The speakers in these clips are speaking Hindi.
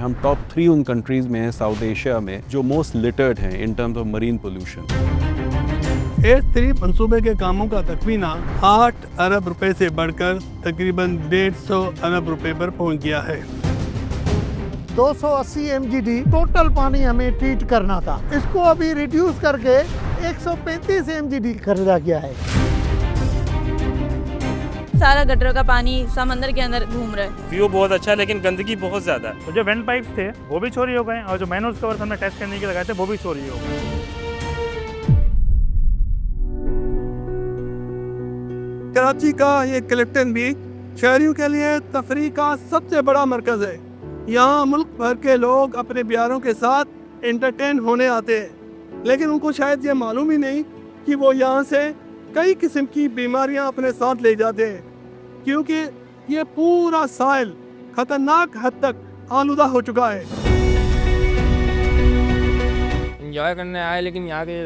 हम टॉप 3 उन कंट्रीज़ में हैं साउथ एशिया में जो मोस्ट लिटर्ड हैं in terms of marine pollution. Phase 3 मंसूबे के कामों का तखमीना 8 अरब रुपए से बढ़कर तकरीबन 150 अरब रुपए पर पहुंच गया है। 280 mgd टोटल पानी हमें ट्रीट करना था, इसको अभी रिड्यूस करके 135 mgd कर दिया गया है। सारा गटर का पानी समंदर के अंदर घूम रहा है। व्यू बहुत अच्छा है लेकिन गंदगी बहुत ज़्यादा है। तो जो वेंट पाइप्स थे वो भी चोरी हो गए और जो मैनुअल्स कवर हमने टेस्ट करने के लगाए थे वो भी चोरी हो गए। कराची का ये क्लिफ्टन बीच शहरियों के लिए तफरीह का सबसे बड़ा मरकज है। यहाँ मुल्क भर के लोग अपने प्यारों के साथ एंटरटेन होने आते हैं, लेकिन उनको शायद ये मालूम ही नहीं कि वो यहाँ से कई किस्म की बीमारियाँ अपने साथ ले जाते हैं, क्योंकि ये पूरा साहिल खतरनाक हद तक आलूदा हो चुका है। इंजॉय करने आए लेकिन यहाँ के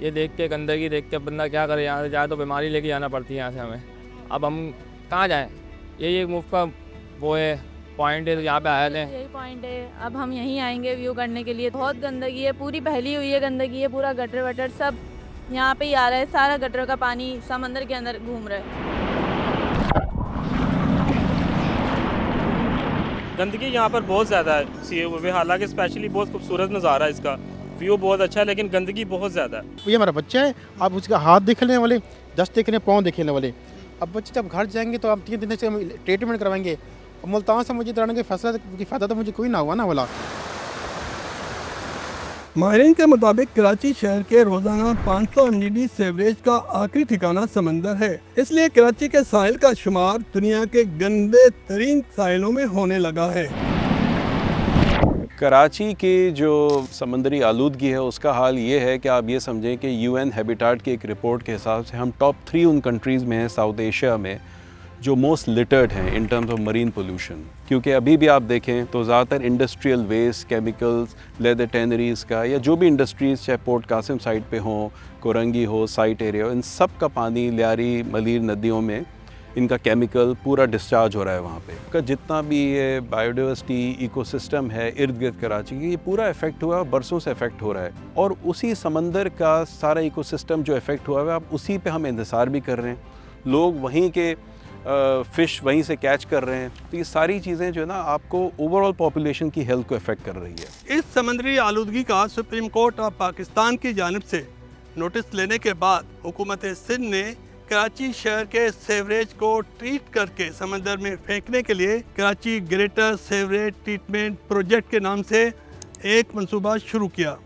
ये देख के गंदगी देख के बंदा क्या करे, यहाँ से जाए तो बीमारी लेके जाना पड़ती है यहाँ से हमें। अब हम कहाँ जाएँ? यही एक मुफ्त का वो है पॉइंट है, तो यहाँ पे आए थे। यही पॉइंट है, अब हम यहीं आएंगे व्यू करने के लिए। बहुत गंदगी है, पूरी फैली हुई है गंदगी है, पूरा गटर वटर सब यहाँ पे ही आ रहा है। सारा गटर का पानी समंदर के अंदर घूम रहा है। गंदगी यहाँ पर बहुत ज़्यादा है। हालांकि स्पेशली बहुत खूबसूरत नज़ारा है इसका, व्यू बहुत अच्छा है लेकिन गंदगी बहुत ज़्यादा है। ये हमारा बच्चा है, आप उसका हाथ देखने वाले, दस्त देखने, पाँव देखने वाले। अब बच्चे जब घर जाएंगे तो आप 3 दिन से ट्रीटमेंट करवाएंगे। और मुल्तान से मुझे दौड़ने के फैसला की फ़ायदा तो मुझे कोई ना हुआ ना वाला। माहिरीन के मुताबिक कराची शहर के रोजाना 500 mgd सेवरेज का आखिरी ठिकाना समंदर है, इसलिए कराची के साहिल का शुमार दुनिया के गंदे तरीन साहिलों में होने लगा है। कराची की जो समंदरी आलूदगी है उसका हाल ये है कि आप ये समझें कि UN हैबिटाट की एक रिपोर्ट के हिसाब से हम टॉप 3 उन कंट्रीज़ में हैं साउथ एशिया में जो मोस्ट लिटर्ड हैं in terms of marine pollution. क्योंकि अभी भी आप देखें तो ज़्यादातर इंडस्ट्रियल वेस्ट, केमिकल्स, लेदर टैनरीज़ का या जो भी इंडस्ट्रीज़ चाहे पोर्ट कासिम साइड पे हों, कोरंगी हो, साइट एरिया हो, इन सब का पानी लियारी मलीर नदियों में इनका केमिकल पूरा डिस्चार्ज हो रहा है वहाँ पे। का जितना भी ये बायोडाइवर्सिटी इकोसिस्टम है इर्द गिर्द कराची की, ये पूरा इफ़ेक्ट हुआ है, बरसों से इफ़ेक्ट हो रहा है। और उसी समंदर का सारा इकोसिस्टम जो इफ़ेक्ट हुआ है, अब उसी पे हम इंतज़ार भी कर रहे हैं। लोग वहीं के फ़िश वहीं से कैच कर रहे हैं, तो ये सारी चीज़ें जो है ना आपको ओवरऑल पॉपुलेशन की हेल्थ को इफ़ेक्ट कर रही है। इस समंदरी आलूदगी का सुप्रीम कोर्ट ऑफ पाकिस्तान की जानिब से नोटिस लेने के बाद हुकूमत सिंध ने कराची शहर के सेवरेज को ट्रीट करके समंदर में फेंकने के लिए Karachi greater sewerage treatment project के नाम से एक मंसूबा शुरू किया।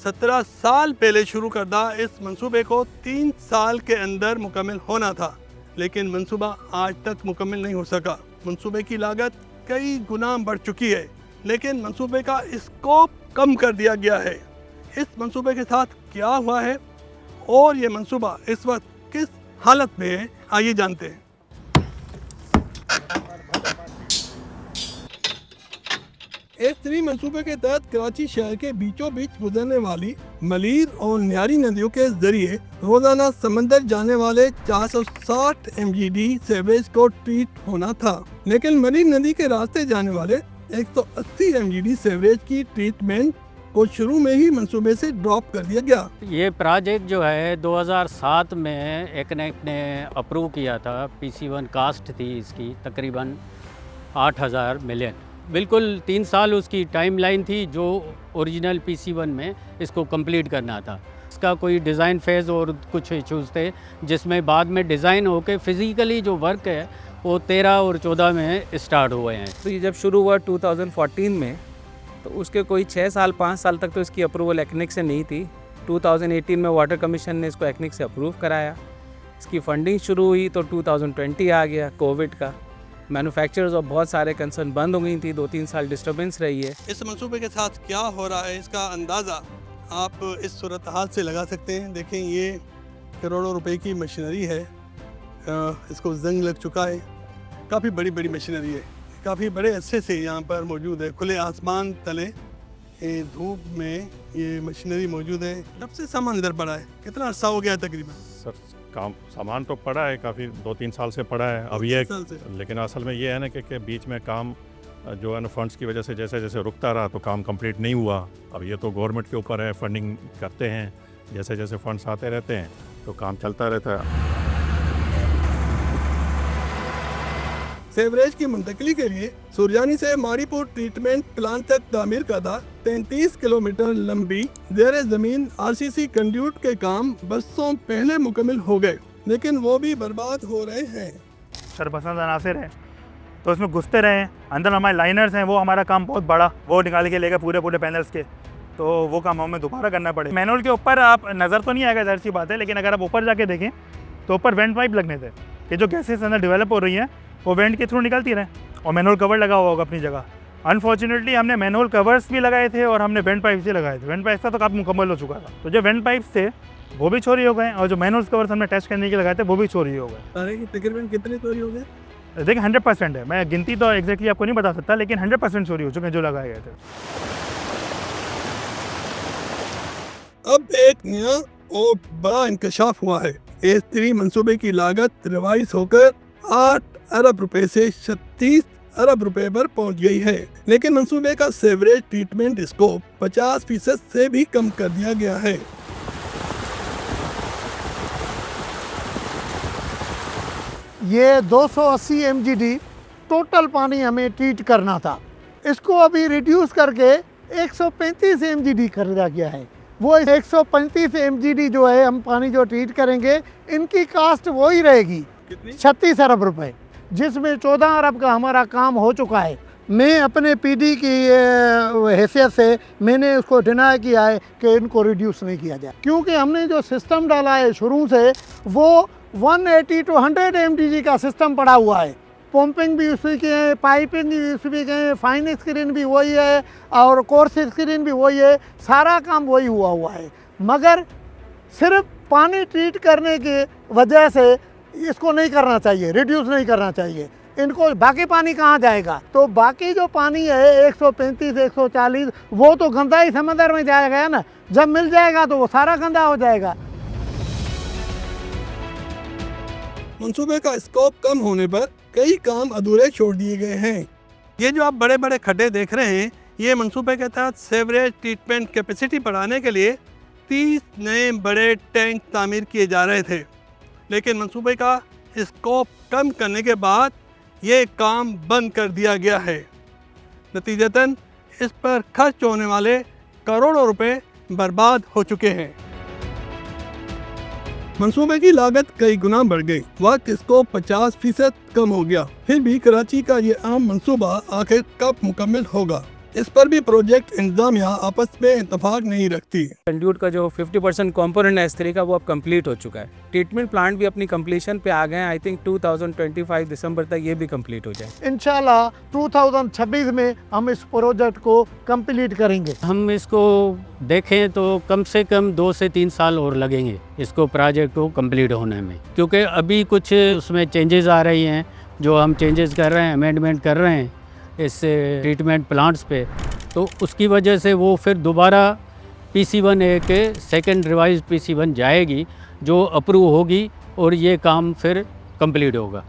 17 साल पहले शुरू करदा इस मंसूबे को 3 साल के अंदर मुकम्मल होना था, लेकिन मंसूबा आज तक मुकम्मल नहीं हो सका। मंसूबे की लागत कई गुना बढ़ चुकी है, लेकिन मंसूबे का स्कोप कम कर दिया गया है। इस मंसूबे के साथ क्या हुआ है और ये मंसूबा इस वक्त किस हालत में है, आइए जानते हैं। फेज 3 मंसूबे के तहत कराची शहर के बीचों बीच गुजरने वाली मलीर और न्यारी नदियों के जरिए रोजाना समंदर जाने वाले 460 mgd सेवरेज को ट्रीट होना था, लेकिन मलीर नदी के रास्ते जाने वाले 180 mgd सेवरेज की ट्रीटमेंट को शुरू में ही मंसूबे से ड्रॉप कर दिया गया। ये प्रोजेक्ट जो है 2007 में एक ने अप्रूव किया था। PC1 कास्ट थी इसकी तकरीबन 8,000 मिलियन। बिल्कुल 3 साल उसकी टाइमलाइन थी जो ओरिजिनल PC1 में इसको कंप्लीट करना था। इसका कोई डिज़ाइन फेज़ और कुछ इश्यूज़ थे, जिसमें बाद में डिज़ाइन होके फिज़िकली जो वर्क है वो 13 और 14 में स्टार्ट हुए हैं। तो ये जब शुरू हुआ 2014 में, तो उसके कोई 6 साल 5 साल तक तो इसकी अप्रूवल एक्निक से नहीं थी। 2018 में वाटर कमीशन ने इसको एक्निक से अप्रूव कराया। इसकी फंडिंग शुरू हुई तो 2020 आ गया कोविड का। मैन्युफैक्चरर्स और बहुत सारे कंसर्न बंद हो गई थी, 2-3 साल डिस्टर्बेंस रही है। इस मंसूबे के साथ क्या हो रहा है इसका अंदाज़ा आप इस सूरत हाल से लगा सकते हैं। देखें, ये करोड़ों रुपए की मशीनरी है, इसको जंग लग चुका है। काफ़ी बड़ी बड़ी मशीनरी है, काफ़ी बड़े अरसे से यहाँ पर मौजूद है। खुले आसमान तले धूप में ये मशीनरी मौजूद है। कब से सामान इधर पड़ा है, कितना अर्सा हो गया तकरीबन? सर काम सामान तो पड़ा है, काफ़ी 2-3 साल से पड़ा है अब ये, लेकिन असल में ये है ना कि बीच में काम जो है ना फंड्स की वजह से जैसे जैसे रुकता रहा तो काम कंप्लीट नहीं हुआ। अब ये तो गवर्नमेंट के ऊपर है, फंडिंग करते हैं, जैसे जैसे फंड्स आते रहते हैं तो काम चलता रहता है। सेवरेज की मुंतकली के लिए सुरजानी से मारीपुर ट्रीटमेंट प्लांट तक तामीर करदा 33 किलोमीटर लंबी ज़ेरे ज़मीन RCC कंड्यूट के काम बरसों पहले मुकम्मल हो गए, लेकिन वो भी बर्बाद हो रहे हैं। शरपसंद अनासर है तो उसमें घुसते रहे हैं। अंदर हमारे लाइनर्स हैं, वो हमारा काम बहुत बड़ा, वो निकाल के लेकर पूरे पैनल्स के, तो वो काम हमें दोबारा करना पड़े। मैनुअल के ऊपर आप नज़र तो नहीं आएगा, ज़ाहिर सी बात है, लेकिन अगर आप ऊपर जाके देखें तो ऊपर वेंट पाइप लगने थे कि जो गैसेस अंदर डेवलप हो रही हैं वो वेंट के थ्रू निकलती रहें, और मैनुअल कवर लगा हुआ होगा अपनी जगह। अनफॉर्चुनेटली हमने मैनुअल कवर्स भी लगाए थे और हमने वेंट पाइप्स भी लगाए थे। वेंट पाइप्स का तो काम मुकम्मल हो चुका था, तो जो वेंट पाइप्स थे वो भी चोरी हो गए, और जो मैनुअल कवर्स हमने टेस्ट करने के लगाए थे वो भी चोरी हो गए। तकरीबन कितने चोरी हो गए? देखिए 100% है, मैं गिनती तो एग्जैक्टली आपको नहीं बता सकता, लेकिन 100% चोरी हो चुके हैं जो लगाए गए थे। अब एक नया और बड़ा इंकशाफ हुआ है। S3 मंसूबे की लागत रिवाइज होकर 8 अरब रुपए से 36 अरब रुपए पर पहुंच गई है, लेकिन मंसूबे का सेवरेज ट्रीटमेंट स्कोप 50% से भी कम कर दिया गया है। ये 280 MGD टोटल पानी हमें ट्रीट करना था, इसको अभी रिड्यूस करके 135 MGD कर दिया गया है। वो 135 MGD जो है हम पानी जो ट्रीट करेंगे, इनकी कास्ट वही रहेगी 36 अरब रुपए, जिसमें 14 अरब का हमारा काम हो चुका है। मैं अपने PD की हैसियत से मैंने उसको डिनाई किया है कि इनको रिड्यूस नहीं किया जाए, क्योंकि हमने जो सिस्टम डाला है शुरू से वो 180 to 100 MGD का सिस्टम पड़ा हुआ है। पंपिंग भी उसी के हैं, पाइपिंग भी उसी के हैं, फाइन स्क्रीन भी वही है और कोर्स स्क्रीन भी वही है, सारा काम वही हुआ है। मगर सिर्फ पानी ट्रीट करने की वजह से इसको नहीं करना चाहिए, रिड्यूस नहीं करना चाहिए। इनको बाकी पानी कहाँ जाएगा? तो बाकी जो पानी है 135 140 वो तो गंदा ही समंदर में जाएगा ना, जब मिल जाएगा तो वो सारा गंदा हो जाएगा। मंसूबे का स्कोप कम होने पर कई काम अधूरे छोड़ दिए गए हैं। ये जो आप बड़े बड़े खड्डे देख रहे हैं, ये मंसूबे के तहत सेवरेज ट्रीटमेंट कैपेसिटी बढ़ाने के लिए 30 नए बड़े टैंक तामीर किए जा रहे थे, लेकिन मंसूबे का स्कोप कम करने के बाद ये काम बंद कर दिया गया है। नतीजतन इस पर खर्च होने वाले करोड़ों रुपए बर्बाद हो चुके हैं। मंसूबे की लागत कई गुना बढ़ गई, वक्त इसको 50% कम हो गया। फिर भी कराची का ये आम मंसूबा आखिर कब मुकम्मल होगा, इस पर भी प्रोजेक्ट इंतजामिया आपस में इत्तेफाक नहीं रखती। कंड्यूट का जो 50% कॉम्पोनेंट है S3 का वो अब कंप्लीट हो चुका है। ट्रीटमेंट प्लांट भी अपनी कंप्लीशन पे आ गए हैं। आई थिंक 2025 दिसंबर तक ये भी कंप्लीट हो जाए। इंशाल्लाह 2026 में हम इस प्रोजेक्ट को कंप्लीट करेंगे। हम इसको देखें तो कम से कम 2 से 3 साल और लगेंगे इसको प्रोजेक्ट को कंप्लीट होने में, क्योंकि अभी कुछ उसमें चेंजेस आ रही हैं जो हम चेंजेस कर रहे हैं, अमेंडमेंट कर रहे हैं इस ट्रीटमेंट प्लांट्स पे, तो उसकी वजह से वो फिर दोबारा PC1A के सेकंड रिवाइज PC1 जाएगी जो अप्रूव होगी और ये काम फिर कंप्लीट होगा।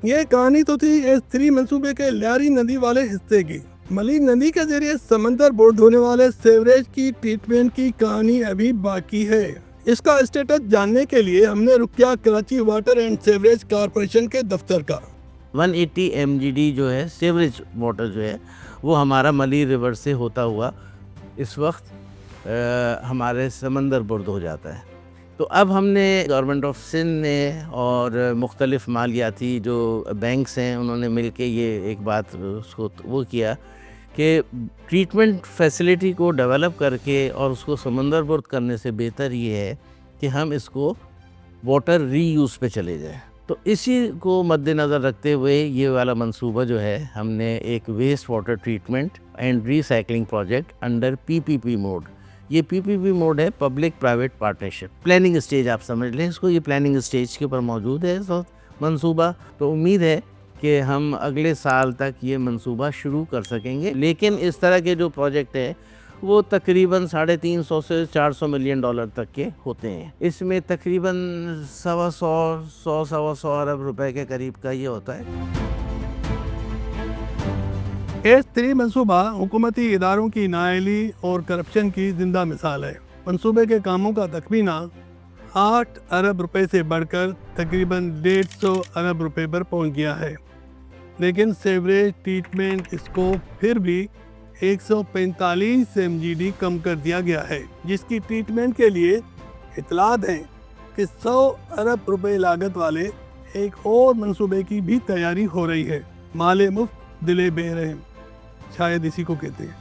ये कहानी तो थी S3 मंसूबे के लियारी नदी वाले हिस्से की। मली नदी के जरिए समंदर बोर्ड होने वाले सेवरेज की ट्रीटमेंट की कहानी अभी बाकी है। इसका स्टेटस जानने के लिए हमने रुक किया Karachi water and sewerage corporation के दफ्तर का। 180 MGD जो है सेवरेज वाटर जो है वो हमारा मली रिवर से होता हुआ इस वक्त हमारे समंदर बुर्द हो जाता है। तो अब हमने गवर्नमेंट ऑफ सिंध ने और मुख्तलिफ मालियाती जो बैंक्स हैं उन्होंने मिल के ये एक बात उसको वो किया कि ट्रीटमेंट फैसिलिटी को डेवलप करके और उसको समंदर बुर्द करने से बेहतर ये है कि हम इसको वाटर रीयूज़ पे चले जाएं। तो इसी को मद्देनज़र रखते हुए ये वाला मंसूबा जो है हमने एक waste water treatment and recycling project under PPP mode, ये PPP मोड है public private partnership, planning stage आप समझ लें इसको, ये प्लानिंग स्टेज के ऊपर मौजूद है इस वक्त मंसूबा। तो उम्मीद है कि हम अगले साल तक ये मंसूबा शुरू कर सकेंगे। लेकिन इस तरह के जो प्रोजेक्ट है वो तकरीबन 350 से 400 मिलियन डॉलर तक के होते हैं। इसमें तकरीबन 100 अरब रुपए के करीब का ये होता है। फेज़ 3 मनसूबा हुकूमती इदारों की नाअहली और करप्शन की जिंदा मिसाल है। मनसूबे के कामों का तखमीना 8 अरब रुपए से बढ़कर तकरीबन 150 अरब रुपए पर पहुंच गया है, लेकिन सीवरेज ट्रीटमेंट स्कोप फिर भी 145 MGD कम कर दिया गया है, जिसकी ट्रीटमेंट के लिए इतलात है कि 100 अरब रुपए लागत वाले एक और मंसूबे की भी तैयारी हो रही है। माले मुफ्त दिले बेरहम, शायद इसी को कहते हैं।